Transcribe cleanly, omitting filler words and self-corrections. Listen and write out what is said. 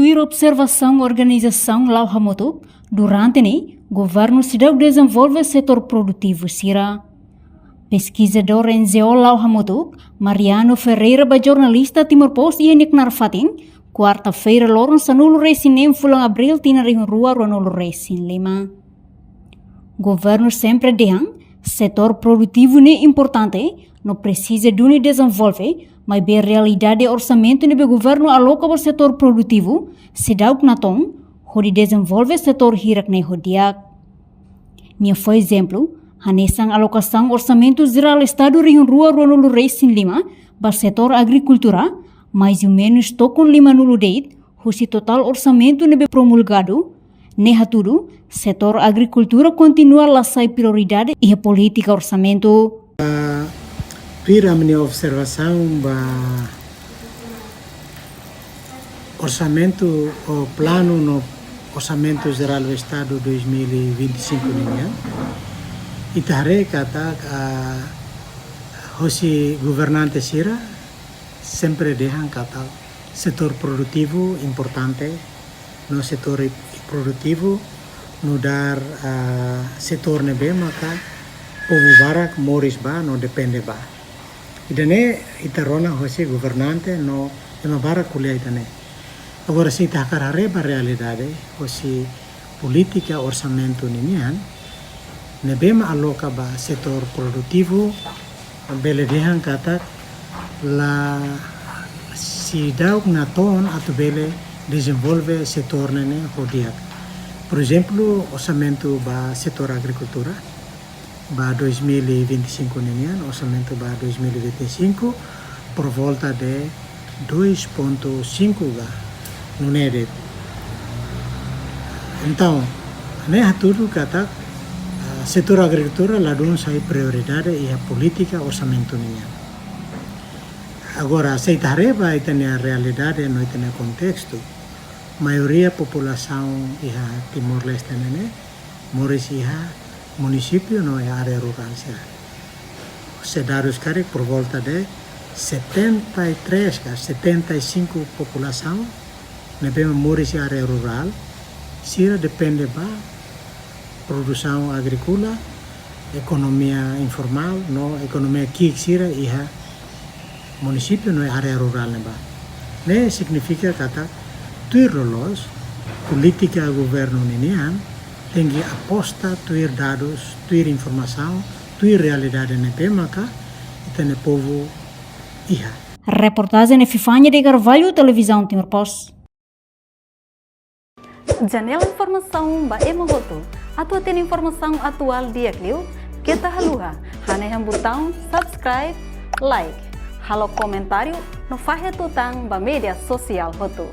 tuir observação organização lau hamotuk, durante ni, governo sedang desenvolve setor produtivo sira. Pesquisador NZO lau hamotuk, Mariano Ferreira ba jornalista Timor Post ia niknar fatin, quarta-feira loron sanulu resinem fulang abril tina rihun rua ronulu resin lima. Governo sempre dehang, setor produtivo ni importante, não precisa de unir desenvolver, mas bem realidade orçamento nebe governo aloca o setor produtivo, se dá o natom, onde desenvolve setor hirak ne hodiak. Minha foi exemplo, hanesang alocação orçamento geral estado Rio Rua Ronulu Reis in Lima, ba setor agricultura, mais ou menos tocam lima nulu deit, hoje total orçamento nebe promulgado, neha tudo, setor agricultura continua laçai prioridade e a política orçamento. Pira minha observação ba orçamento o plano no orçamento geral do estado 2025 ninha itare kata hosi governante sira sempre dehang kata setor produtivo importante no setor produtivo no dar setor nebe maka povo barak moris ba no depende ba. Idane itarona hosi governante no emabara kuliah idane. Agora se itakarare ba realidade hosi politica orçamento ninian nebema aloca ba setor produtivo bele dehan kata la si dauk naton atu bele desenvolve setor nene hodiak. Por exemplo, orçamento ba setor agricultura ba 2025 ninian, orçamento ba 2025 por volta de 2,5 no nede. Então, né tudo kata setor agricultura ladun sai prioridade e a política orçamento ninian. Agora, se tareba itania realidade no itania contexto, maioria população iha Timor-Leste nene, moris iha município não é área rural será. Se dados care por volta de 73, 75 população, nebe moris área rural, sira depende ba produção agrícola, economia informal, no economia kik sira iha município não é área rural neba. Ne significa kata tuir lolos política governo ninian tinggi aposta tuir dados, tuir informação, tuir realidade nepe maka itane povo iha. Reportagem Fifanya de Carvalho, Televisão Timor Post. Janela informação ba emogoto. Atua tem informação atual dia kliu, kita haluha, haneham botão subscribe, like, halo comentário no fahe tutang ba media sosial hotu.